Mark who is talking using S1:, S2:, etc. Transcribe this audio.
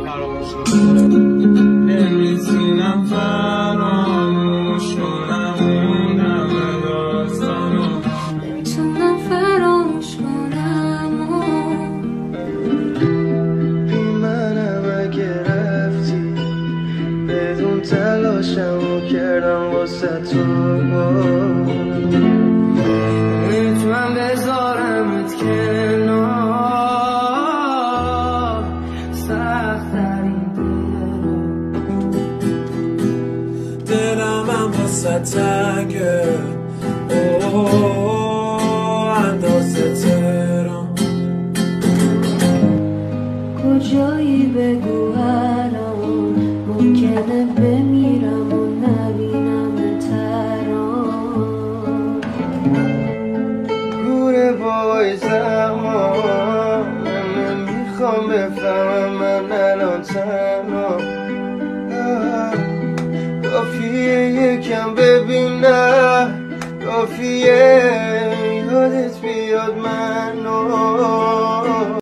S1: فراموش کنم، نمیتونم فراموش کنم اون همه داستانو،
S2: نمیتونم فراموش کنم.
S3: بی منم اگه رفتی بدون تلاشمو کردم واسه تو، نمیتونم بذارمت کنار، سخت‌ترین
S1: دلم هم واسه تنگه اندازه تهران.
S2: کجایی بگو الان ممکنه بمیرم و نبینم تهران.
S3: گوره بای زمان من نمیخوام بفهمم من الان تنها، کافیه یکم ببینم، کافیه